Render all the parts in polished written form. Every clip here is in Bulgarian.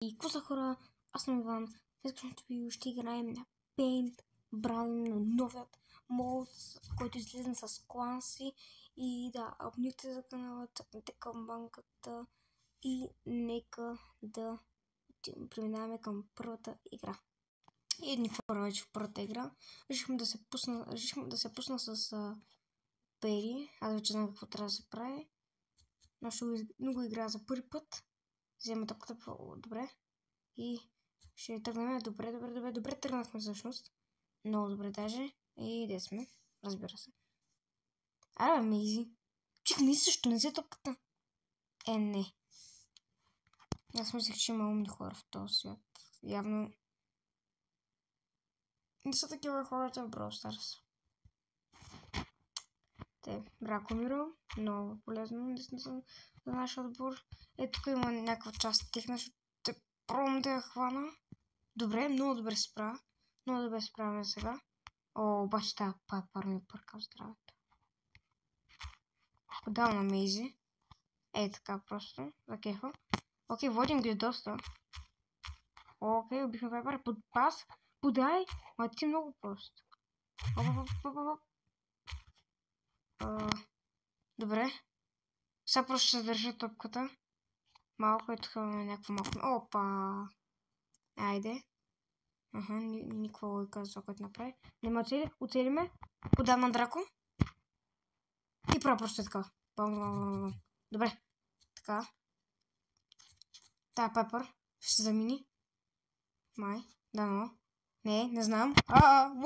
И какво са хора? Аз съм Иван. В днешното видео ще играем на Paint, бравим на новият мод, който излезе с класи. И да, абонирайте за канала, цъкнете камбанката и нека да преминаваме към първата игра. И едни хора вече в първата игра. Решихме да се пусна с Пери. Аз вече знам какво трябва да се прави. Но ще го играя за първи път. Взема топката добре. И ще тръгнем. Добре тръгнахме всъщност. Много добре даже. И де сме. Разбира се. Аре, мизи. Чик, мизи също не взе топката. Не. Аз мислех, че има умни хора в този свят. Явно не са такива хората в Brawl Stars. Дракомиро. Много полезно наистина за нашия отбор. Тук има някаква част техна. Ще пробвам да я хвана. Добре, много добре се справя. Много добре се справя сега. Обаче тази Пайпър ми пърка в здравето. Подал на Мейзи. Така просто. За кефа. Окей, водим ги доста. Окей, убихме Пайпър. Под пас. Подай. Ма ти много просто. Добре. Сега просто ще държа топката. Малко тук имаме някакво малко. Опа! Айде. Никаква логика за това, което направи. Нема цели. Оцелиме. Подам на Драко. И правя просто така. Добре. Така. Тая Пайпър ще се замини. Май. Дано. Не знам.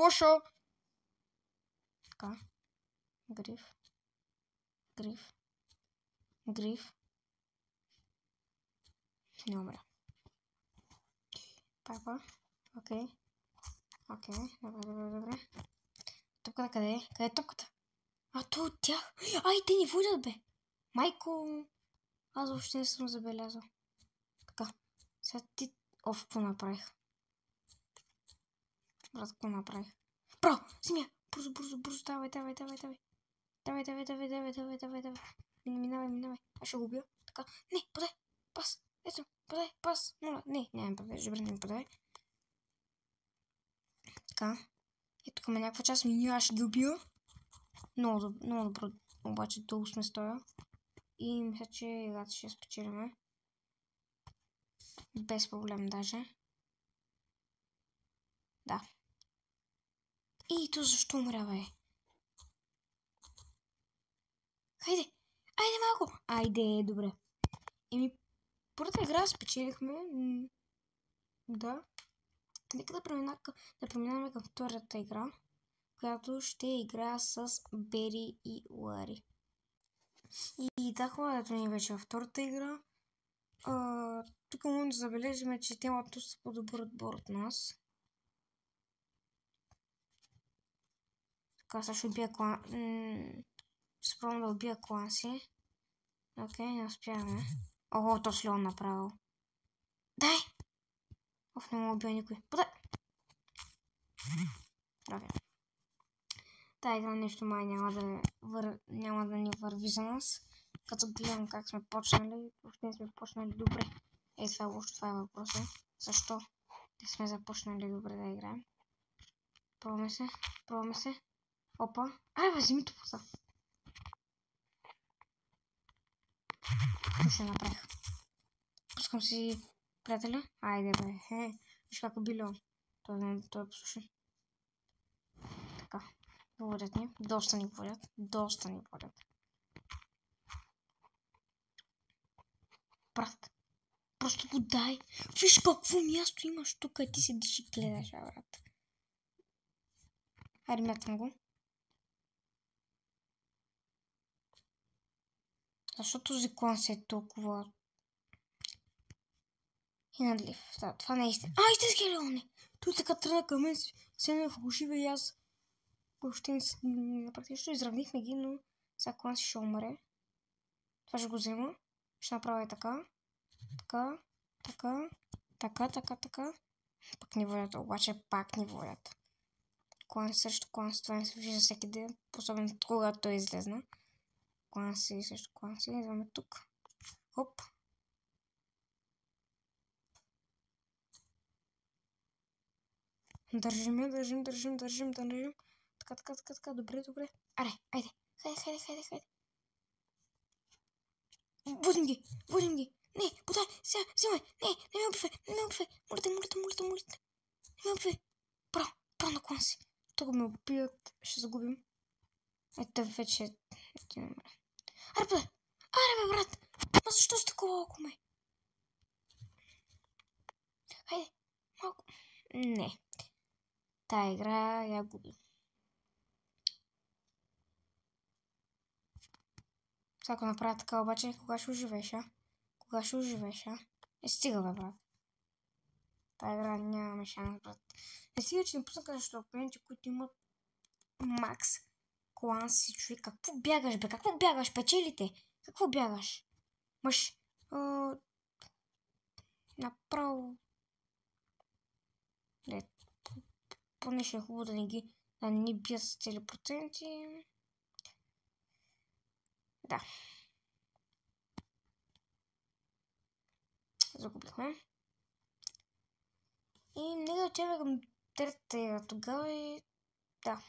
Лошо! Така. Гриф. Не умря. Пайпър. Окей. Добре. Топката къде е? Къде е топката? То от тях. Те ни водят, бе. Майко. Аз въобще не съм забелязал. Така. Сега ти... какво направих? Брат, какво направих? Бро! Смия! Бързо. Давай. Минавай. Аз ще го убия. Така. Не, подай. Пас. Ето. Подай. Пас. Не подаваш. Добре, не ми подай. Така. Тук има някаква част. Аз ще ги убия. Много добро. Обаче дълго сме стоя. И мисля, че играта ще спечелиме. Без проблем даже. Да. И то защо умря, бе? Хайде малко. Добре. Първата игра спечелихме. Да. Нека да преминаваме към втората игра, която ще играя с Бери и Лари. И хубавото ни вече във втората игра. Тук можем да забележим, че те имат доста по-добър отбор от нас. Така, сега ще убия клан. Ще пробвам да убия клан си. Окей, не успяваме. То с Леон направил. Дай! Не мога убия никой. Подай! Окей. Тая игра нещо май няма да ни върви за нас. Като гледам как сме почнали, въобще не сме почнали добре. Сега още това е въпросът. Защо не сме започнали добре да играем? Пробваме се. Опа. Вземи топката. Не се направих. Пускам си приятеля. Айде, бе. Виж как уби Леон. Той е послушен. Така. Водят ни. Доста ни водят. Брат. Просто го дай. Виж какво място имаш тук. Ти седиш и гледаш, брат. Айде, мятам го. Защото този клан се е толкова инадлив. Това не е истина. Истински Леон е! Той така тръгна към мен. Се ме фалшива и аз въобще практично изравнихме ги, но сега клан си ще умре. Това ще го взема. Ще направя така. Пак ни водят, обаче пак ни водят. Клан срещу клан, това не се вижда всеки ден, особено когато той излезна. Клан си срещу клан си, идваме тук. Хоп. Държим. Така. Добре. Аре, айде. Хайде. Водим ги. Не, подай, сега, взимай. Не ме убивай. Молите. Не ме убивай. Право на клан си. Тук ме убият, ще загубим. Ето вече... Аре, бе, брат. Ма защо си такова около ме? Хайде, малко. Не. Тая игра я губим. Сега ако направя така обаче, кога ще оживеш, а? Стига, бе, брат. Тая игра нямаме шанс, брат. Не стига, че не пуснаха, защото определените, които имат макс клан си човек. Какво бягаш, бе? Какво бягаш? Печелите? Какво бягаш? Мъж, направо... Поне ще е хубаво да не ни бият с цели проценти. Да. Загубихме. И нека отиваме към третата игра. Тогава и... Да.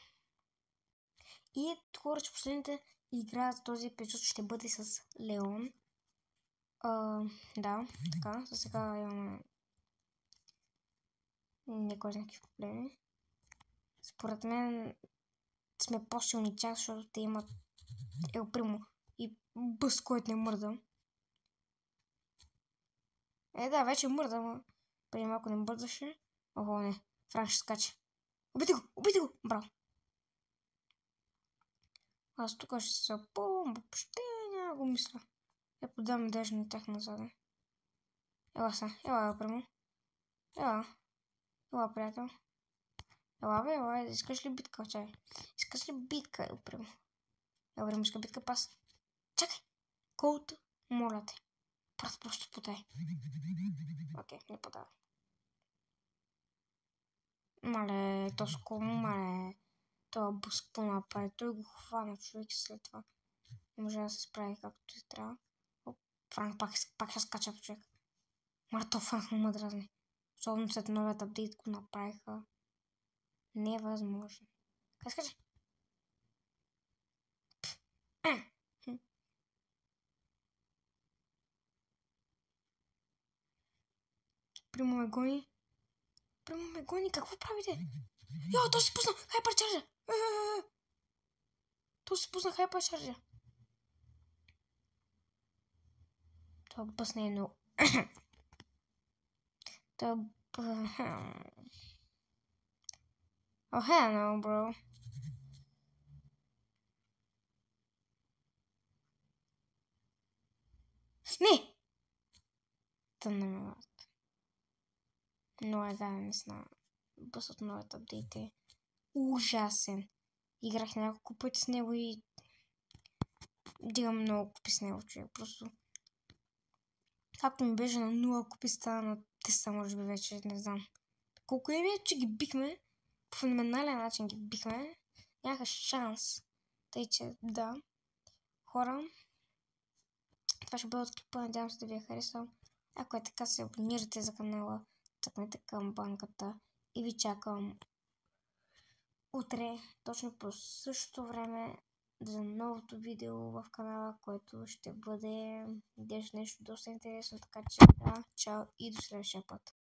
И хора, че последната игра за този епизод ще бъде с Леон. Да, така. За сега имаме... Не кой знае какви проблеми. Според мен сме по-силни тях, защото те имат Ел Примо и бъс, който не мърда. Да, вече мърда, но преди малко не мърдаше. Охо, не. Франк ще скача. Убити го! Браво! Аз тук ще се запомня, въобще няма го мисля. Я подам даже на тях назад. Ела, Примо. Ела, приятел. Ела, искаш ли битка, чай? Искаш ли битка, Ел Примо? Ел Примо иска битка, пас. Чакай! Колт, моля те. Просто подай. Окей, не подава. Мале, това бъс какво направи. Той го хвана човек след това. Не може да се справи както и трябва. Франк пак ще скача в човек. Марто Франк не ме дразни. Особено след новият апдейт го направиха. Невъзможно. Къде скача? Примо ме гони. Какво правите? Йо, той си пусна хайперчаржа. Това бъс не е много. Oh, hell no, bro. Не! Тъмна ме лад. Но не знам. Бъс от новият апдейт е ужасен. Играх няколко пъти с него и дигам много купи с него, човек. Просто както ми беше на 0 купи, стана на 300, може би вече, не знам. Колко е че ги бихме, по феноменален начин ги бихме, нямаха шанс. Тъй, че да. Хора, това ще бъде от клипа, надявам се да ви е харесал. Ако е така, се абонирайте за канала, цъкнете към банката и ви чакам утре, точно по същото време, за новото видео в канала, което ще бъде нещо доста интересно, така че да, чао и до следващия път.